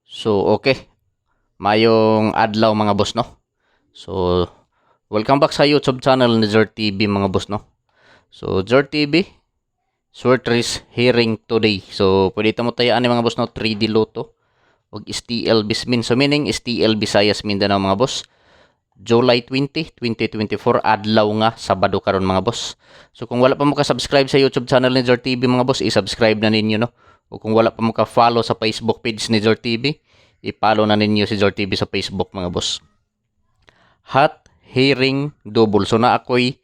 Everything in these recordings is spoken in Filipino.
So, okay. Mayong adlaw mga boss, no? So, welcome back sa YouTube channel ni Zert TV mga boss, no? So, Zert TV, Swertres hearing today. So, pwede mo tayaan ni mga boss, no? 3D Lotto o STL Bismin. So, meaning STL Visayas Mindanao mga boss. July 20, 2024, adlaw nga, Sabado karon mga boss. So, kung wala pa mo ka-subscribe sa YouTube channel ni Zert TV mga boss, i-subscribe na ninyo, no? O kung wala pa mo ka-follow sa Facebook page ni Zert TV, i-follow na ninyo si Zort TV sa Facebook mga boss. Hot hearing double. So na ako'y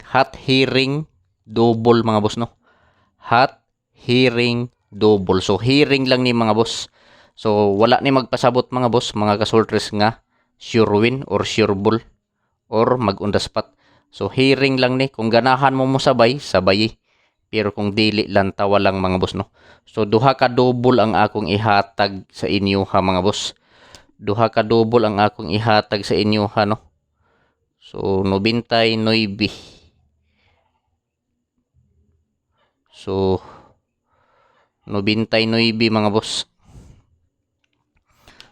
hot hearing double mga boss, no? Hot hearing double. So hearing lang ni mga boss. So wala ni magpasabot mga boss, mga kasultres nga sure win or sure bull or mag-on the spot. So hearing lang ni, kung ganahan mo sabay, sabay. Pero kung dili lang tawa lang mga boss, no. So duha ka double ang akong ihatag sa inyo ha mga boss. Duha ka double ang akong ihatag sa inyo ha, no. So 99. So 99 mga boss.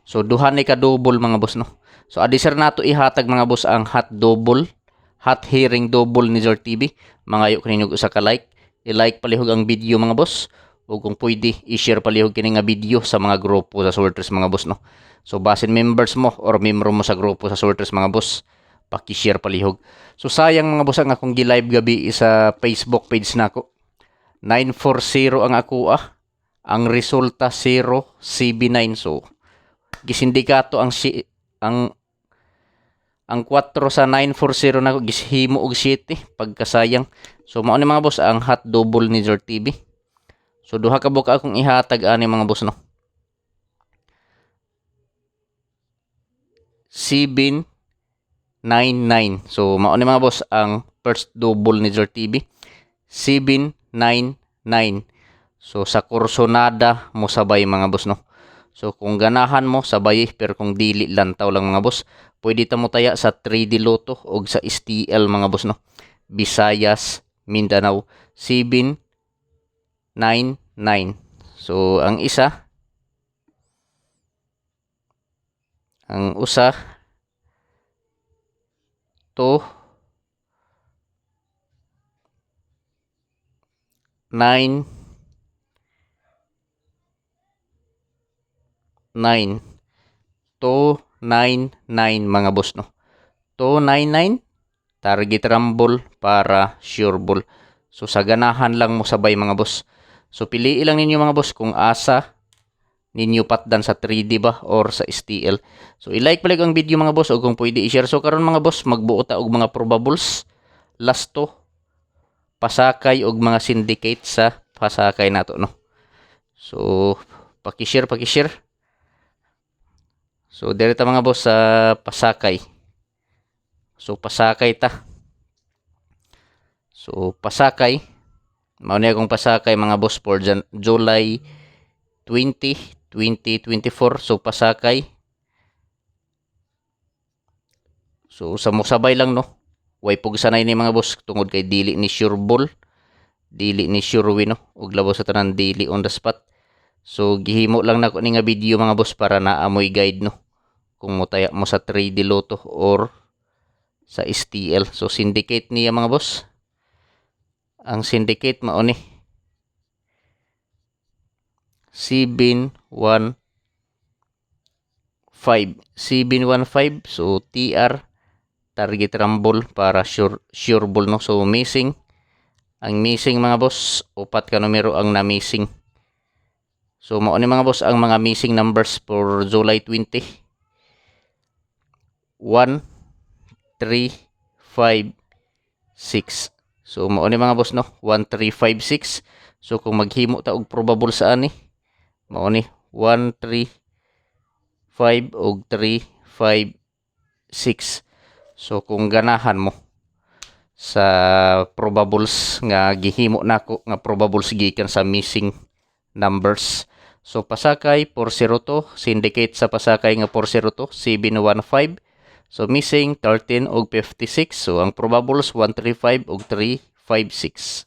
So duha ni ka double mga boss, no. So adisar nato ihatag mga boss ang hot double, hot hearing double ni Zort TV. Mangayo kaninyo usa ka like. I-like palihog ang video mga boss. O kung pwede, i-share palihog kini nga video sa mga grupo sa Swertres mga boss, no. So basin members mo or membro mo sa grupo sa Swertres mga boss, paki-share palihog. So sayang mga boss ang akong gi-live gabi sa Facebook page nako. 940 ang ako Ang resulta 079. So gisindikato ang 4 sa 940 na gishimo og 7 pagkasayang. So mao ni mga boss ang hot double ni Zort TV. So duha ka buka akong ihatag ani mga boss, no. 799. So mao ni mga boss ang first double ni Zort TV. 799. So sa kursonada mo sabay mga boss, no. So kung ganahan mo sabay, pero kung dili lantaw lang mga boss, pwede ta mo taya sa 3D Lotto o sa STL mga boss, no. Visayas Mindanao 799. So ang usa to 9 299 mga boss, no. 299 target rumble para sure ball. So sa ganahan lang mo sabay mga boss. So piliin lang ninyo mga boss kung asa ninyo patdan sa 3D ba or sa STL. So i-like palig ang video mga boss o kung pwede i-share. So karon mga boss, magbuo ta og mga probables, lasto, pasakay og mga syndicate sa pasakay nato, no. So paki-share. So direta mga boss sa pasakay. So pasakay ta. So pasakay, mao ni akong pasakay mga boss for July 20, 2024. So pasakay. So sa mo sabay lang, no. Way pugsanay ni mga boss tungod kay dili ni sure ball, dili ni sure win, no. Ug labaw sa tanan dili on the spot. So gihimo lang nako ni nga video mga boss para naamoy guide, no. Kung motaya mo sa 3D Lotto or sa STL. So syndicate niya mga boss. Ang syndicate mao ni 715. So TR target rumble para sure ball, no. So missing. Ang missing mga boss, upat ka numero ang na-missing. So mao ni mga boss ang mga missing numbers for July 20. 1, 3, 5, 6. So mao ni mga boss, no. 1, 3, 5, 6. So kung maghimo ta og probable sa ani, mao ni 1, 3, 5 og 3, 5, 6. So kung ganahan mo sa probables nga gihimo nako nga probables gikan sa missing numbers. So pasakay 402, syndicate sa pasakay nga 402 715. So missing 13 og 56. So ang probables 135 og 356.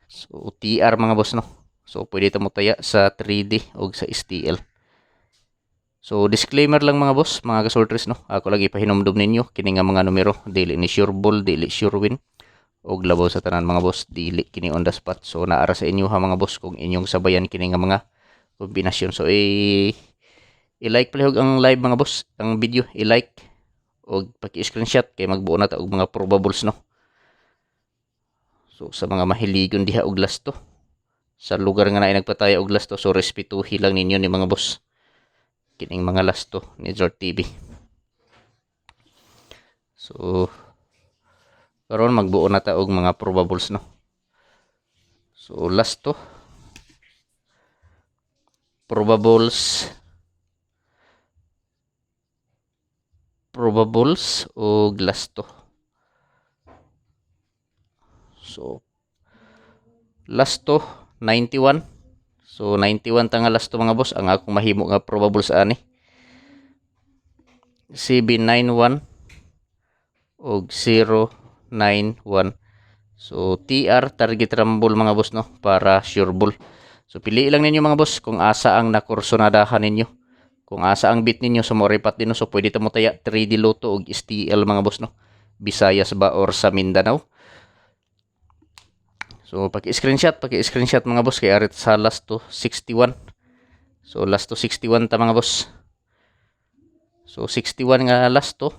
So TR mga boss, no. So pwede ta mo taya sa 3D o sa STL. So disclaimer lang mga boss, mga kasorters no. Ako lagi pahinumdum ninyo kini nga mga numero dili ni sure ball, dili sure win og labaw sa tanan mga boss, dili kini on the spot. So naara sa inyo ha mga boss kung inyong sabayan kini nga mga kombinasyon. So i-like palihog ang live mga boss, ang video i-like og paki-screenshot kay magbuo na ta og mga probables no. So sa mga mahiligon diha og lasto sa lugar nga naay nagpataya og lasto, so respetuhi lang ninyo ni mga boss kining mga lasto ni Zort TV. So karon magbuo na ta og mga probables no. So lasto probables og lasto. So lasto 91. So 91 ta nga lasto mga boss ang akong mahimo nga probables ani. CB91 og 091. So TR target rumble mga boss no para sure ball. So pili lang ninyo mga boss kung asa ang nakursonadahan ninyo. Kung asa ang bit ninyo sa moripat din no. So pwede ta mo taya 3D Lotto og STL mga boss no. Visayas ba or sa Mindanao. So paki-screenshot mga boss kay arit sa last to 61. So last to 61 ta mga boss. So 61 nga last to.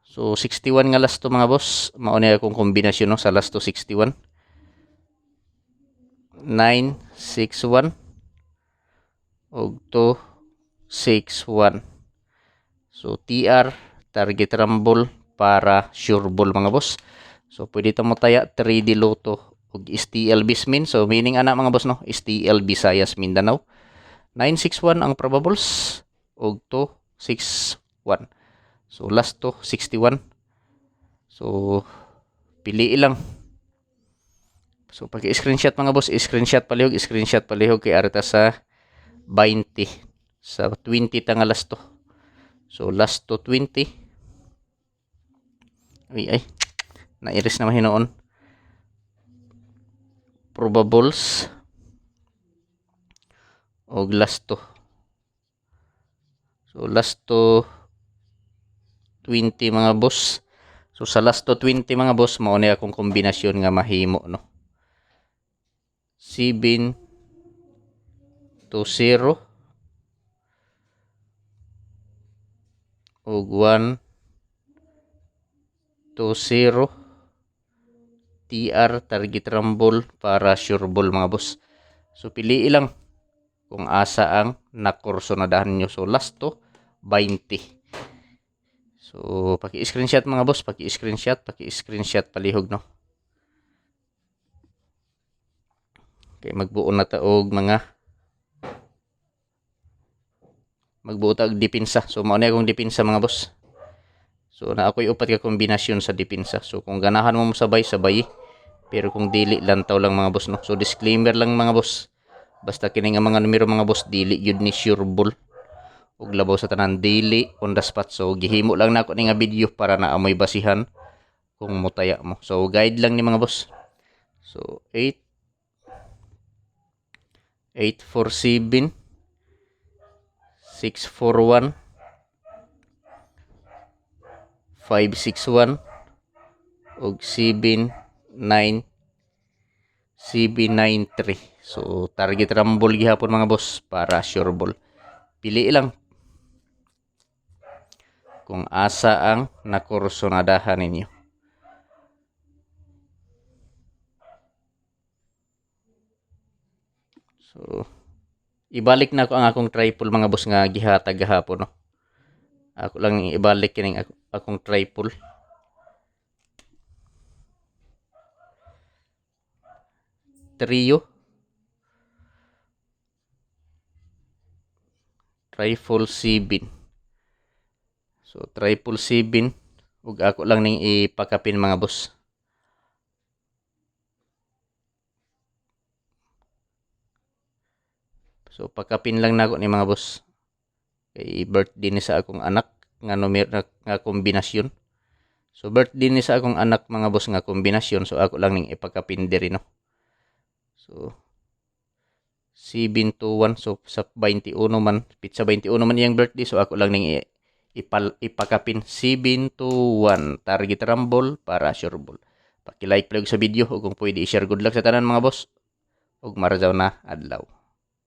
So 61 nga last to mga boss, mao ni akong kombinasyon no sa last to 61. 961 og 261. So TR target rumble para sure ball mga boss. So pwede ta mo taya 3D Lotto og STL Bismin. So meaning ana mga boss no, STL Visayas Mindanao. 961 ang probables og 261. So last to 61. So pili lang. So pag-screenshot mga boss, screenshot palihog kay arita sa 20 sa 20 ta nga last to. So last to 20. Ay nairis na mahinoon. Probables og last to. So last to 20 mga boss. So sa last to 20 mga boss mao ni akong kombinasyon nga mahimo no. 7 to 0 og 1 to 0 TR target rumble para sure ball mga boss. So pili lang kung asa ang nakursonadahan nyo. So last to 20. So paki-screenshot mga boss, paki-screenshot palihog no. Okay, magbuo na ta og depensa. So mao ni akong depensa mga boss. So na ako'y upat ka kombinasyon sa depensa. So kung ganahan mo sabay. Pero kung dili lantaw lang mga boss no. So disclaimer lang mga boss. Basta kini nga mga numero mga boss dili yun ni sure ball. Og labaw sa tanan dili on the spot. So gihimo lang nako ni nga video para na amoy basihan kung mutaya mo. So guide lang ni mga boss. So 847 641 561 og 793. So target rumble gihapon mga boss para sure ball. Pili lang kung asa ang nakursonadahan ninyo. So ibalik na ako ang akong triple mga boss nga gihatag gahapon no. Ako lang ibalik kining akong triple. Trio. Triple 7. So triple 7 ug ako lang ning ipakapin mga boss. So pakapin lang nako ni mga boss. Kay birthday ni sa akong anak nga numero nga kombinasyon. So birthday ni sa akong anak mga boss nga kombinasyon. So ako lang ning ipakapin diri no. So 721, so sa 21 man, pizza 21 man iyang birthday, so ako lang ning ipakapin 721 target rumble para sure ball. Paki-like plug sa video ug kung pwede i-share, good luck sa tanan mga boss ug marajaw na adlaw.